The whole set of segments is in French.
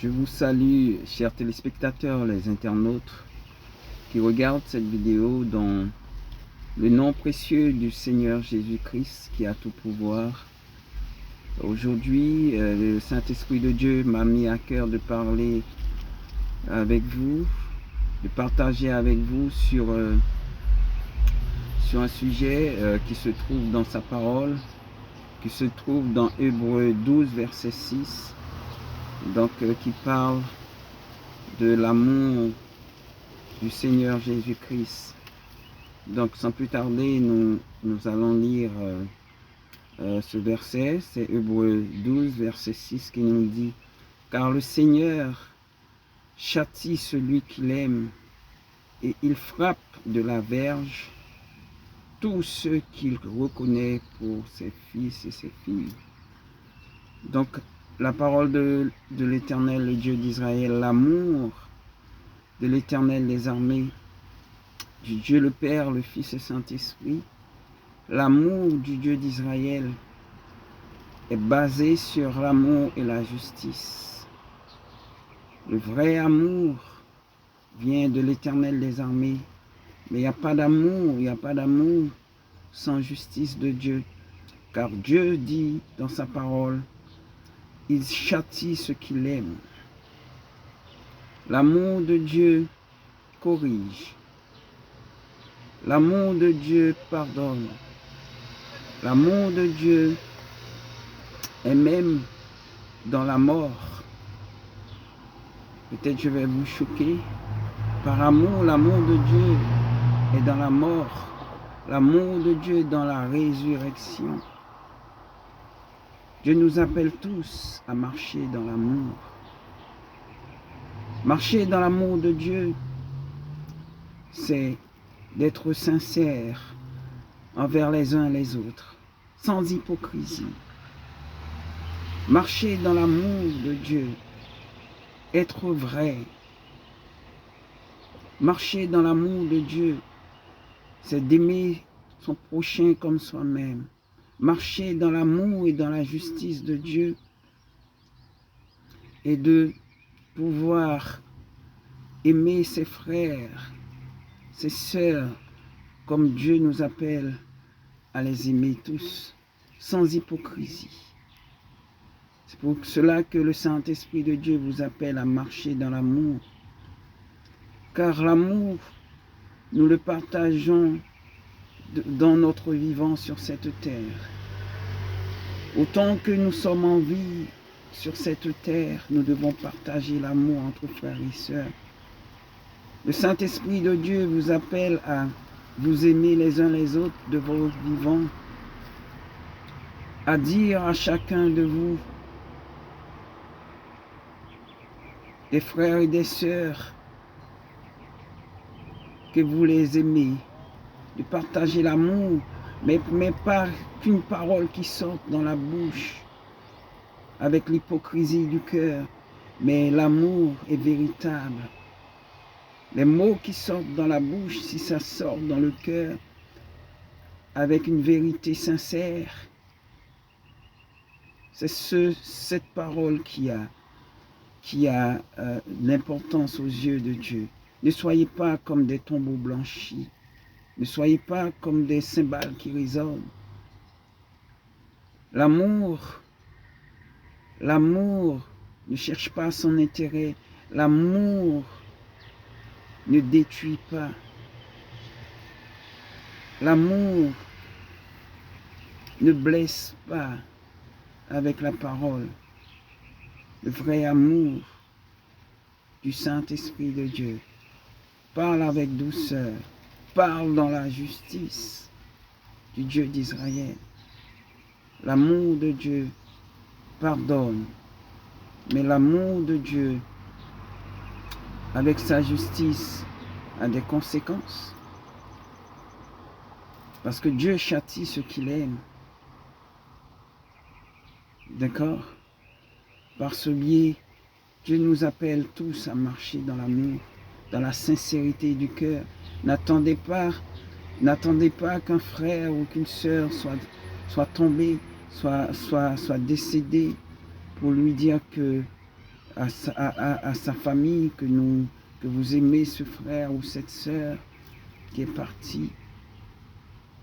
Je vous salue, chers téléspectateurs, les internautes qui regardent cette vidéo dans le nom précieux du Seigneur Jésus-Christ qui a tout pouvoir. Aujourd'hui, le Saint-Esprit de Dieu m'a mis à cœur de parler avec vous, de partager avec vous sur un sujet qui se trouve dans sa parole, qui se trouve dans Hébreux 12, verset 6, donc qui parle de l'amour du Seigneur Jésus-Christ. Donc sans plus tarder, nous allons lire ce verset, c'est Hébreux 12, verset 6 qui nous dit « Car le Seigneur châtie celui qu'il aime, et il frappe de la verge tous ceux qu'il reconnaît pour ses fils et ses filles. » Donc la parole de l'Éternel, le Dieu d'Israël, l'amour de l'Éternel des armées, du Dieu le Père, le Fils et Saint-Esprit, l'amour du Dieu d'Israël est basé sur l'amour et la justice. Le vrai amour vient de l'Éternel des armées, mais il n'y a pas d'amour sans justice de Dieu, car Dieu dit dans sa parole, il châtie ce qu'il aime. L'amour de Dieu corrige. L'amour de Dieu pardonne. L'amour de Dieu est même dans la mort. Peut-être je vais vous choquer. Par amour, l'amour de Dieu est dans la mort. L'amour de Dieu est dans la résurrection. Dieu nous appelle tous à marcher dans l'amour. Marcher dans l'amour de Dieu, c'est d'être sincère envers les uns et les autres, sans hypocrisie. Marcher dans l'amour de Dieu, être vrai. Marcher dans l'amour de Dieu, c'est d'aimer son prochain comme soi-même. Marcher dans l'amour et dans la justice de Dieu et de pouvoir aimer ses frères, ses sœurs, comme Dieu nous appelle à les aimer tous, sans hypocrisie. C'est pour cela que le Saint-Esprit de Dieu vous appelle à marcher dans l'amour. Car l'amour, nous le partageons dans notre vivant sur cette terre. Autant que nous sommes en vie sur cette terre, nous devons partager l'amour entre frères et sœurs. Le Saint-Esprit de Dieu vous appelle à vous aimer les uns les autres de vos vivants, à dire à chacun de vous, des frères et des sœurs, que vous les aimez, de partager l'amour, mais pas qu'une parole qui sorte dans la bouche avec l'hypocrisie du cœur, mais l'amour est véritable. Les mots qui sortent dans la bouche, si ça sort dans le cœur, avec une vérité sincère, c'est cette parole qui a l'importance aux yeux de Dieu. Ne soyez pas comme des tombeaux blanchis. Ne soyez pas comme des cymbales qui résonnent. L'amour ne cherche pas son intérêt. L'amour ne détruit pas. L'amour ne blesse pas avec la parole. Le vrai amour du Saint-Esprit de Dieu parle avec douceur, parle dans la justice du Dieu d'Israël. L'amour de Dieu pardonne, mais l'amour de Dieu, avec sa justice, a des conséquences. Parce que Dieu châtie ce qu'il aime. D'accord? Par ce biais, Dieu nous appelle tous à marcher dans l'amour, dans la sincérité du cœur. N'attendez pas qu'un frère ou qu'une sœur soit tombé, soit décédé pour lui dire que à sa famille, que vous aimez ce frère ou cette sœur qui est parti.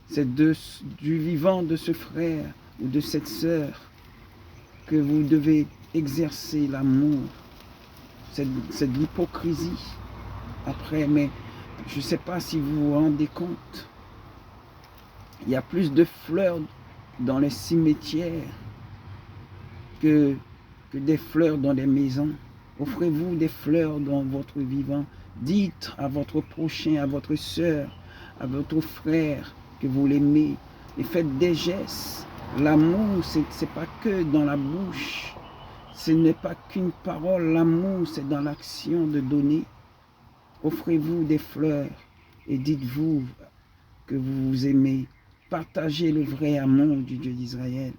C'est du vivant de ce frère ou de cette sœur que vous devez exercer l'amour. C'est de l'hypocrisie après, mais je ne sais pas si vous vous rendez compte. Il y a plus de fleurs dans les cimetières que des fleurs dans les maisons. Offrez-vous des fleurs dans votre vivant. Dites à votre prochain, à votre sœur, à votre frère que vous l'aimez. Et faites des gestes. L'amour, ce n'est pas que dans la bouche. Ce n'est pas qu'une parole. L'amour, c'est dans l'action de donner. Offrez-vous des fleurs et dites-vous que vous vous aimez. Partagez le vrai amour du Dieu d'Israël.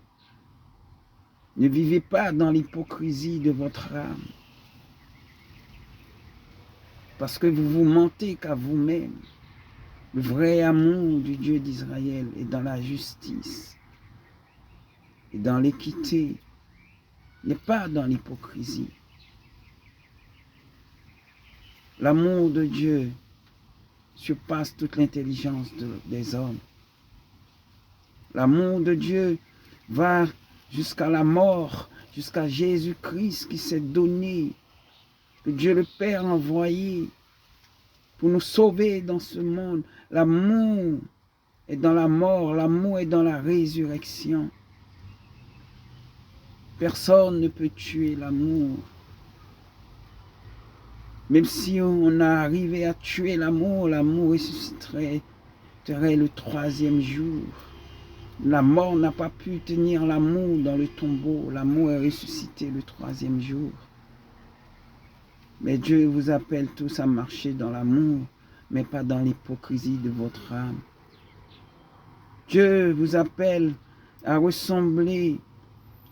Ne vivez pas dans l'hypocrisie de votre âme. Parce que vous vous mentez qu'à vous-même. Le vrai amour du Dieu d'Israël est dans la justice et dans l'équité. Il n'est pas dans l'hypocrisie. L'amour de Dieu surpasse toute l'intelligence des hommes. L'amour de Dieu va jusqu'à la mort, jusqu'à Jésus-Christ qui s'est donné, que Dieu le Père a envoyé pour nous sauver dans ce monde. L'amour est dans la mort, l'amour est dans la résurrection. Personne ne peut tuer l'amour. Même si on a arrivé à tuer l'amour, l'amour ressusciterait le troisième jour. La mort n'a pas pu tenir l'amour dans le tombeau. L'amour est ressuscité le troisième jour. Mais Dieu vous appelle tous à marcher dans l'amour, mais pas dans l'hypocrisie de votre âme. Dieu vous appelle à ressembler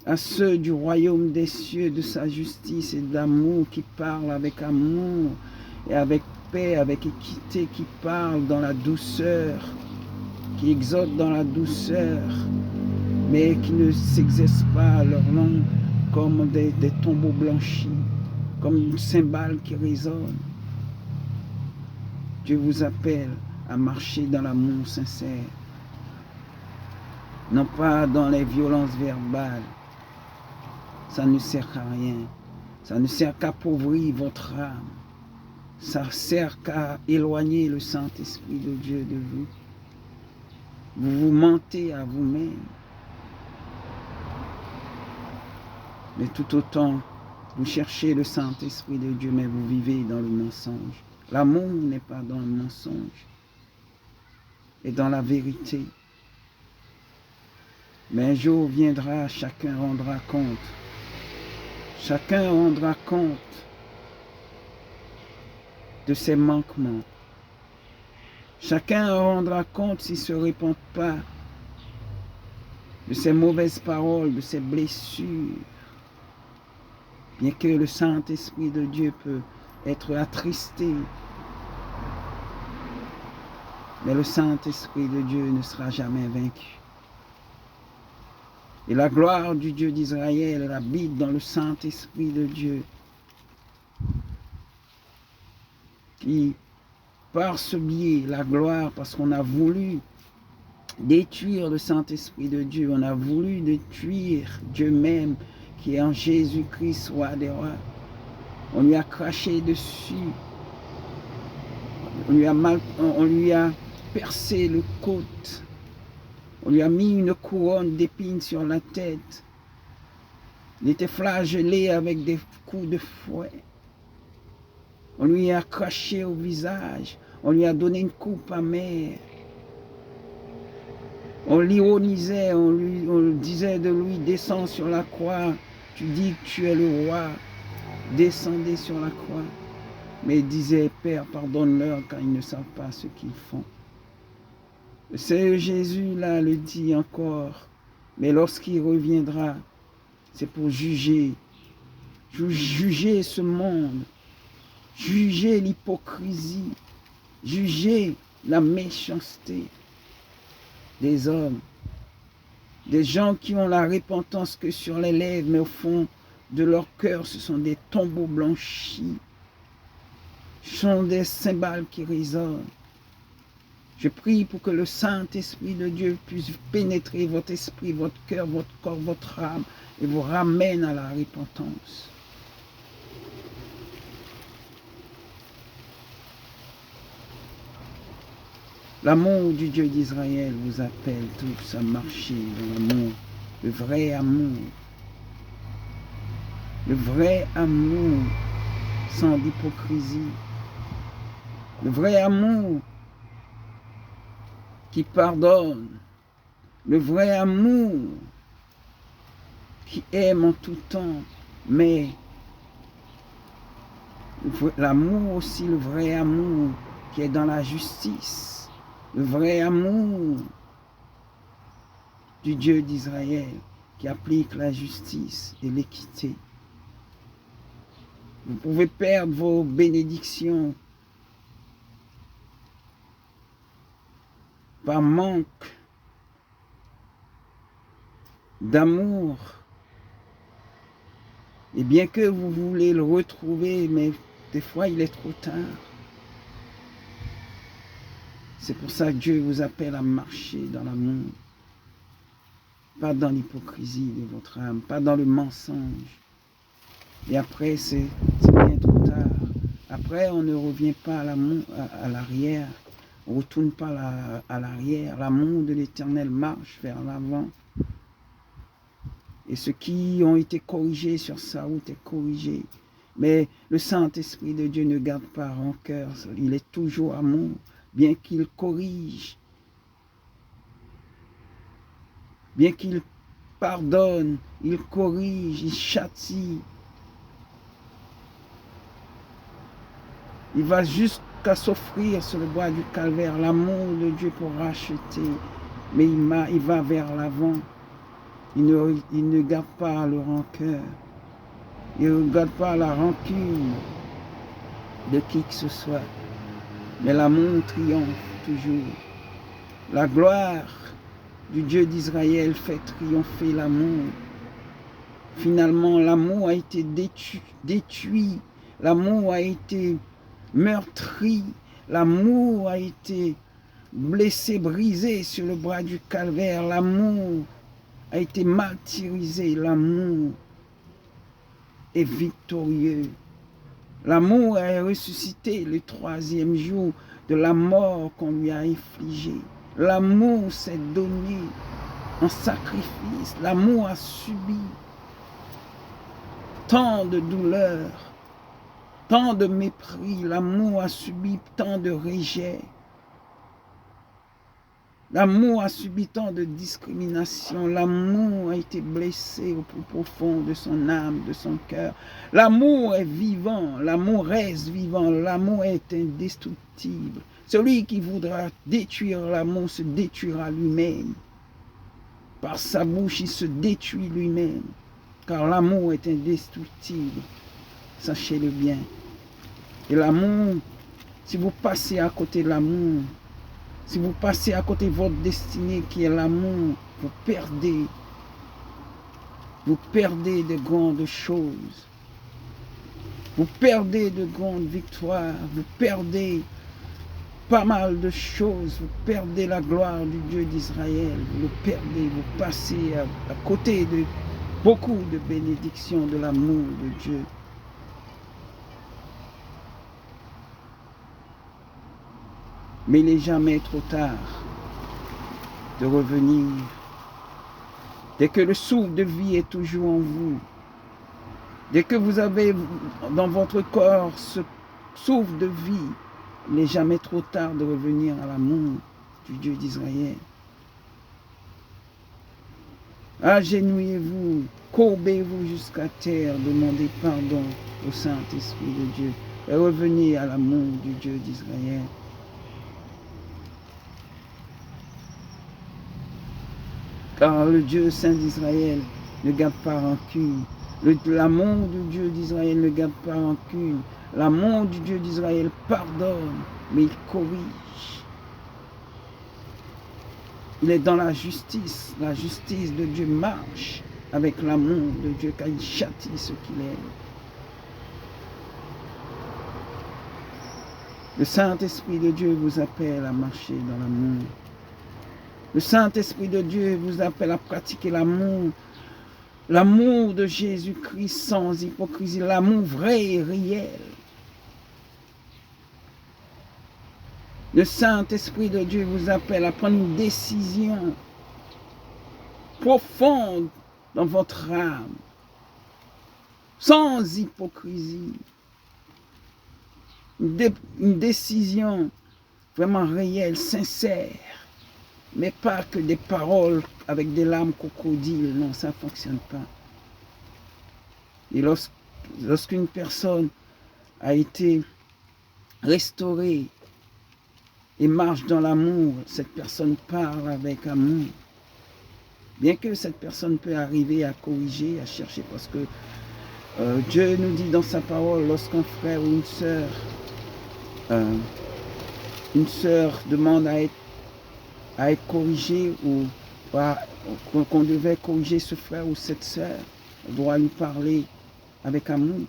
à ceux du royaume des cieux, de sa justice et d'amour, qui parlent avec amour et avec paix, avec équité, qui parlent dans la douceur, qui exhortent dans la douceur, mais qui ne s'exercent pas leur langue comme des tombeaux blanchis, comme une cymbale qui résonne. Dieu vous appelle à marcher dans l'amour sincère, non pas dans les violences verbales. Ça ne sert à rien. Ça ne sert qu'à appauvrir votre âme. Ça sert qu'à éloigner le Saint-Esprit de Dieu de vous. Vous vous mentez à vous-même. Mais tout autant, vous cherchez le Saint-Esprit de Dieu, mais vous vivez dans le mensonge. L'amour n'est pas dans le mensonge, et dans la vérité. Mais un jour viendra, chacun rendra compte. Chacun rendra compte de ses manquements. Chacun rendra compte s'il ne se répand pas de ses mauvaises paroles, de ses blessures. Bien que le Saint-Esprit de Dieu peut être attristé, mais le Saint-Esprit de Dieu ne sera jamais vaincu. Et la gloire du Dieu d'Israël habite dans le Saint-Esprit de Dieu, qui, par ce biais, la gloire, parce qu'on a voulu détruire le Saint-Esprit de Dieu, on a voulu détruire Dieu même, qui est en Jésus-Christ, roi des rois. On lui a craché dessus, on lui a percé le côte, on lui a mis une couronne d'épines sur la tête. Il était flagellé avec des coups de fouet. On lui a craché au visage. On lui a donné une coupe amère. On l'ironisait, on disait de lui, descends sur la croix. Tu dis que tu es le roi. Descendez sur la croix. Mais il disait, Père, pardonne-leur car ils ne savent pas ce qu'ils font. Le Seigneur Jésus, là, le dit encore. Mais lorsqu'il reviendra, c'est pour juger ce monde, juger l'hypocrisie, juger la méchanceté des hommes, des gens qui ont la repentance que sur les lèvres, mais au fond, de leur cœur, ce sont des tombeaux blanchis. Ce sont des cymbales qui résonnent. Je prie pour que le Saint-Esprit de Dieu puisse pénétrer votre esprit, votre cœur, votre corps, votre âme et vous ramène à la repentance. L'amour du Dieu d'Israël vous appelle tous à marcher dans l'amour, le vrai amour. Le vrai amour sans hypocrisie. Le vrai amour qui pardonne. Le vrai amour qui aime en tout temps. Mais l'amour aussi, le vrai amour qui est dans la justice. Le vrai amour du Dieu d'Israël qui applique la justice et l'équité. Vous pouvez perdre vos bénédictions par manque d'amour. Et bien que vous voulez le retrouver, mais des fois il est trop tard. C'est pour ça que Dieu vous appelle à marcher dans l'amour. Pas dans l'hypocrisie de votre âme, pas dans le mensonge. Et après, c'est bien trop tard. Après, on ne revient pas à l'arrière. On ne retourne pas à l'arrière. L'amour de l'Éternel marche vers l'avant. Et ceux qui ont été corrigés sur sa route est corrigé. Mais le Saint-Esprit de Dieu ne garde pas rancœur. Il est toujours amour, bien qu'il corrige. Bien qu'il pardonne, il corrige, il châtie. Il va jusqu'à s'offrir sur le bois du calvaire, l'amour de Dieu pour racheter. Mais il va vers l'avant. Il ne garde pas le rancœur. Il ne garde pas la rancune de qui que ce soit. Mais l'amour triomphe toujours. La gloire du Dieu d'Israël fait triompher l'amour. Finalement, l'amour a été détruit. L'amour a été meurtri. L'amour a été blessé, brisé sur le bras du calvaire. L'amour a été martyrisé. L'amour est victorieux. L'amour est ressuscité le 3e jour de la mort qu'on lui a infligée. L'amour s'est donné en sacrifice. L'amour a subi tant de douleurs, tant de mépris. L'amour a subi tant de rejet. L'amour a subi tant de discrimination. L'amour a été blessé au plus profond de son âme, de son cœur. L'amour est vivant. L'amour reste vivant. L'amour est indestructible. Celui qui voudra détruire l'amour se détruira lui-même. Par sa bouche, il se détruit lui-même. Car l'amour est indestructible. Sachez-le bien. Et l'amour, si vous passez à côté de l'amour, si vous passez à côté de votre destinée qui est l'amour, vous perdez de grandes choses. Vous perdez de grandes victoires. Vous perdez pas mal de choses. Vous perdez la gloire du Dieu d'Israël. Vous le perdez. Vous passez à côté de beaucoup de bénédictions de l'amour de Dieu. Mais il n'est jamais trop tard de revenir. Dès que le souffle de vie est toujours en vous, dès que vous avez dans votre corps ce souffle de vie, il n'est jamais trop tard de revenir à l'amour du Dieu d'Israël. Agenouillez-vous, courbez-vous jusqu'à terre, demandez pardon au Saint-Esprit de Dieu et revenez à l'amour du Dieu d'Israël. Car le Dieu Saint d'Israël ne garde pas rancune. L'amour du Dieu d'Israël ne garde pas rancune. L'amour du Dieu d'Israël pardonne, mais il corrige. Il est dans la justice. La justice de Dieu marche avec l'amour de Dieu, car il châtie ce qu'il aime. Le Saint-Esprit de Dieu vous appelle à marcher dans l'amour. Le Saint-Esprit de Dieu vous appelle à pratiquer l'amour. L'amour de Jésus-Christ sans hypocrisie, l'amour vrai et réel. Le Saint-Esprit de Dieu vous appelle à prendre une décision profonde dans votre âme, sans hypocrisie. Une décision vraiment réelle, sincère, mais pas que des paroles avec des larmes crocodiles. Non, ça ne fonctionne pas. Et lorsqu'une personne a été restaurée et marche dans l'amour, cette personne parle avec amour. Bien que cette personne peut arriver à corriger, à chercher, parce que Dieu nous dit dans sa parole, lorsqu'un frère ou une sœur demande à être corrigé ou qu'on devait corriger ce frère ou cette sœur, on doit lui parler avec amour.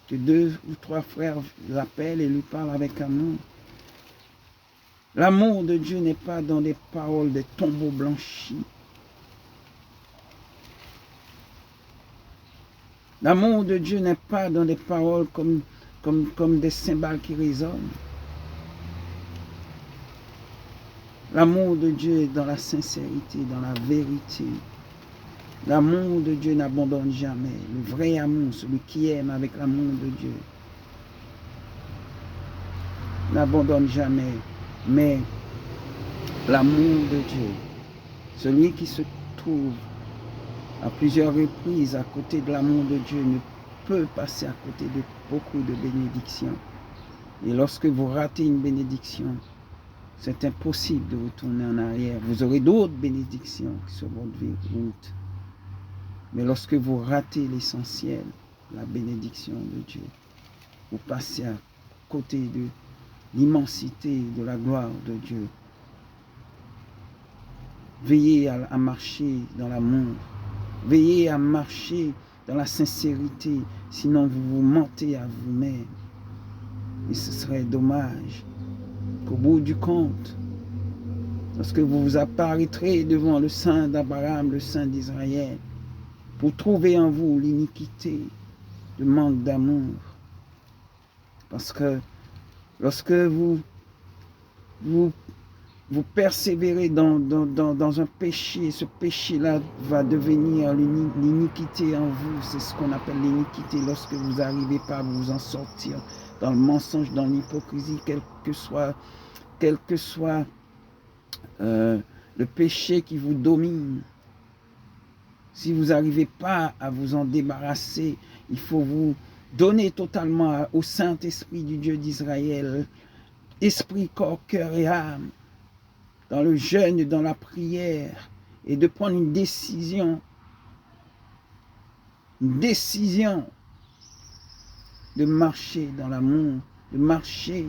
Que 2 ou 3 frères l'appellent et lui parlent avec amour. L'amour de Dieu n'est pas dans des paroles, des tombeaux blanchis. L'amour de Dieu n'est pas dans des paroles comme des cymbales qui résonnent. L'amour de Dieu est dans la sincérité, dans la vérité. L'amour de Dieu n'abandonne jamais. Le vrai amour, celui qui aime avec l'amour de Dieu, n'abandonne jamais. Mais l'amour de Dieu, celui qui se trouve à plusieurs reprises à côté de l'amour de Dieu, ne peut passer à côté de beaucoup de bénédictions. Et lorsque vous ratez une bénédiction, c'est impossible de retourner en arrière. Vous aurez d'autres bénédictions sur votre route. Mais lorsque vous ratez l'essentiel, la bénédiction de Dieu, vous passez à côté de l'immensité de la gloire de Dieu. Veillez à marcher dans l'amour. Veillez à marcher dans la sincérité, sinon vous vous mentez à vous-même. Et ce serait dommage qu'au bout du compte, lorsque vous vous apparaîtrez devant le Saint d'Abraham, le Saint d'Israël, pour trouver en vous l'iniquité, le manque d'amour. Parce que lorsque vous persévérez dans un péché, ce péché-là va devenir l'iniquité en vous. C'est ce qu'on appelle l'iniquité lorsque vous n'arrivez pas à vous en sortir dans le mensonge, dans l'hypocrisie, quel que soit le péché qui vous domine. Si vous n'arrivez pas à vous en débarrasser, il faut vous donner totalement au Saint-Esprit du Dieu d'Israël, esprit, corps, cœur et âme, dans le jeûne et dans la prière, et de prendre une décision de marcher dans l'amour, de marcher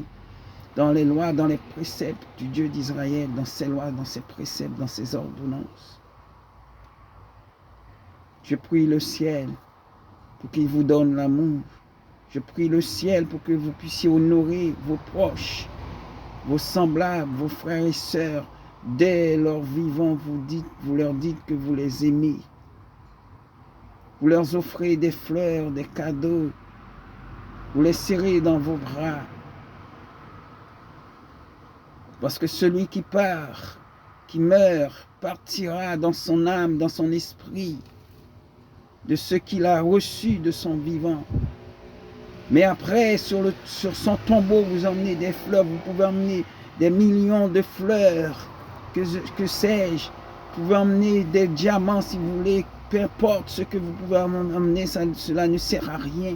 dans les lois, dans les préceptes du Dieu d'Israël, dans ses lois, dans ses préceptes, dans ses ordonnances. Je prie le ciel pour qu'il vous donne l'amour. Je prie le ciel pour que vous puissiez honorer vos proches, vos semblables, vos frères et sœurs. Dès leur vivant, vous leur dites que vous les aimez. Vous leur offrez des fleurs, des cadeaux. Vous les serrez dans vos bras. Parce que celui qui part, qui meurt, partira dans son âme, dans son esprit, de ce qu'il a reçu de son vivant. Mais après, sur son tombeau, vous emmenez des fleurs, vous pouvez emmener des millions de fleurs, que sais-je, vous pouvez emmener des diamants si vous voulez, peu importe ce que vous pouvez emmener, cela ne sert à rien.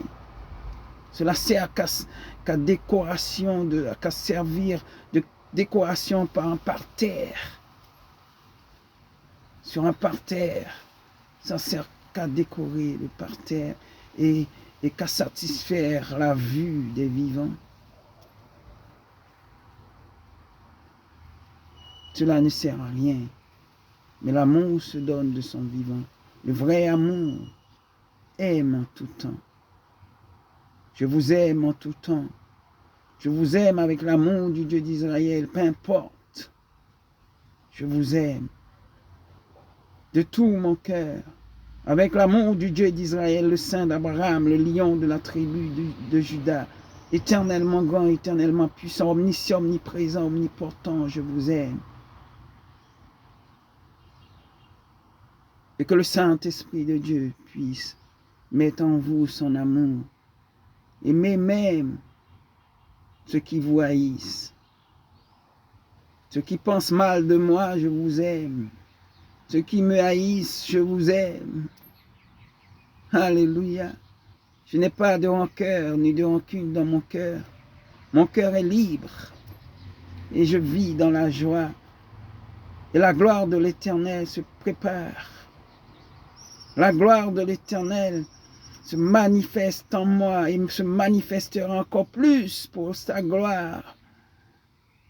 Cela sert qu'à décoration, qu'à servir de décoration par un parterre. Sur un parterre, ça sert qu'à décorer le parterre et qu'à satisfaire la vue des vivants. Cela ne sert à rien. Mais l'amour se donne de son vivant. Le vrai amour aime en tout temps. Je vous aime en tout temps. Je vous aime avec l'amour du Dieu d'Israël, peu importe. Je vous aime de tout mon cœur, avec l'amour du Dieu d'Israël, le Saint d'Abraham, le lion de la tribu de Juda, éternellement grand, éternellement puissant, omniscient, omniprésent, omnipotent, je vous aime. Et que le Saint-Esprit de Dieu puisse mettre en vous son amour. Aimez même ceux qui vous haïssent. Ceux qui pensent mal de moi, je vous aime. Ceux qui me haïssent, je vous aime. Alléluia. Je n'ai pas de rancœur ni de rancune dans mon cœur. Mon cœur est libre et je vis dans la joie. Et la gloire de l'Éternel se prépare. La gloire de l'Éternel se manifeste en moi et se manifestera encore plus pour sa gloire.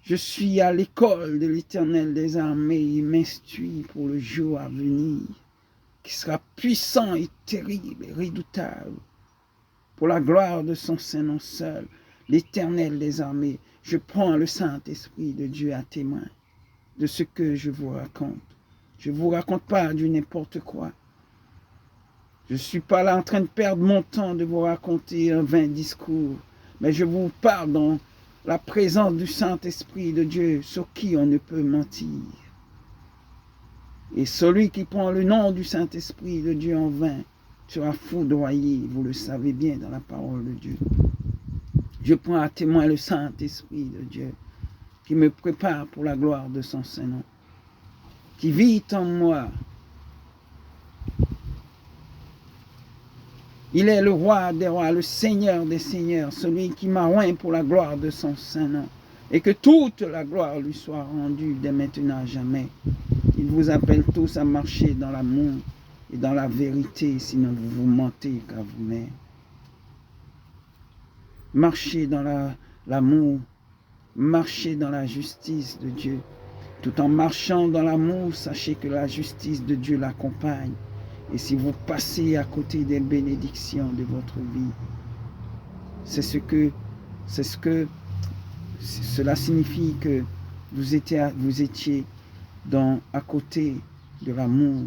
Je suis à l'école de l'Éternel des armées. Il m'instruit pour le jour à venir, qui sera puissant et terrible et redoutable. Pour la gloire de son Saint-Nom seul, l'Éternel des armées, je prends le Saint-Esprit de Dieu à témoin de ce que je vous raconte. Je ne vous raconte pas du n'importe quoi. Je ne suis pas là en train de perdre mon temps de vous raconter un vain discours, mais je vous parle dans la présence du Saint-Esprit de Dieu, sur qui on ne peut mentir. Et celui qui prend le nom du Saint-Esprit de Dieu en vain sera foudroyé, vous le savez bien dans la parole de Dieu. Je prends à témoin le Saint-Esprit de Dieu qui me prépare pour la gloire de son Saint-Nom, qui vit en moi. Il est le roi des rois, le Seigneur des seigneurs, celui qui m'a oint pour la gloire de son Saint-Nom. Et que toute la gloire lui soit rendue dès maintenant à jamais. Il vous appelle tous à marcher dans l'amour et dans la vérité, sinon vous vous mentez qu'à vous-même. Marchez dans l'amour, marchez dans la justice de Dieu. Tout en marchant dans l'amour, sachez que la justice de Dieu l'accompagne. Et si vous passez à côté des bénédictions de votre vie, cela signifie que vous étiez à côté de l'amour.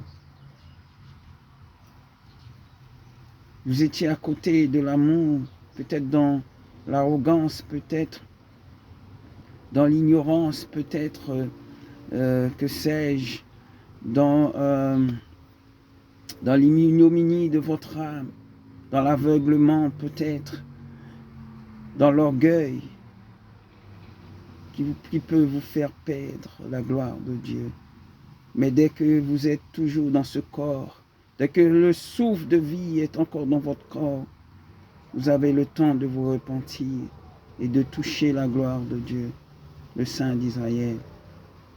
Vous étiez à côté de l'amour, peut-être dans l'arrogance, peut-être dans l'ignorance, peut-être, que sais-je, dans l'ignominie de votre âme, dans l'aveuglement peut-être, dans l'orgueil qui peut vous faire perdre la gloire de Dieu. Mais dès que vous êtes toujours dans ce corps, dès que le souffle de vie est encore dans votre corps, vous avez le temps de vous repentir et de toucher la gloire de Dieu, le Saint d'Israël.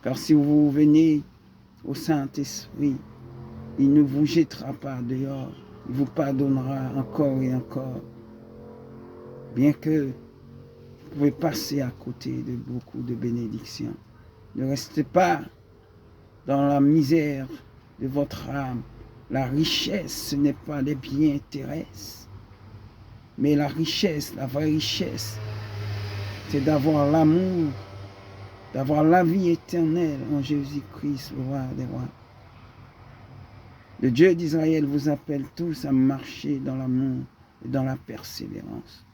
Car si vous venez au Saint-Esprit, il ne vous jettera pas dehors, il vous pardonnera encore et encore. Bien que vous pouvez passer à côté de beaucoup de bénédictions. Ne restez pas dans la misère de votre âme. La richesse, ce n'est pas les biens terrestres. Mais la richesse, la vraie richesse, c'est d'avoir l'amour, d'avoir la vie éternelle en Jésus-Christ, le roi des rois. Le Dieu d'Israël vous appelle tous à marcher dans l'amour et dans la persévérance.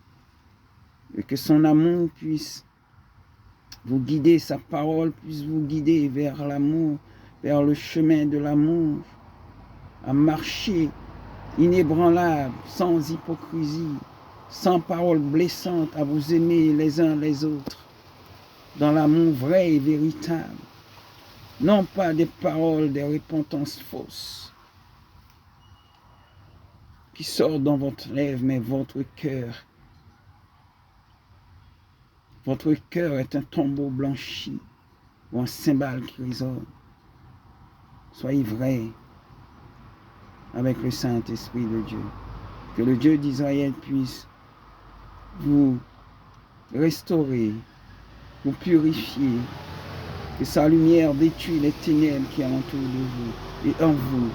Et que son amour puisse vous guider, sa parole puisse vous guider vers l'amour, vers le chemin de l'amour, à marcher inébranlable, sans hypocrisie, sans paroles blessantes, à vous aimer les uns les autres, dans l'amour vrai et véritable. Non pas des paroles, des repentances fausses qui sortent dans votre lèvre, mais votre cœur. Votre cœur est un tombeau blanchi ou un cymbale qui résonne. Soyez vrai avec le Saint-Esprit de Dieu. Que le Dieu d'Israël puisse vous restaurer, vous purifier, que sa lumière détruise les ténèbres qui sont autour de vous et en vous,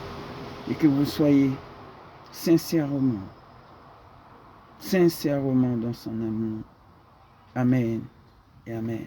et que vous soyez sincèrement dans son amour. Amen et amen.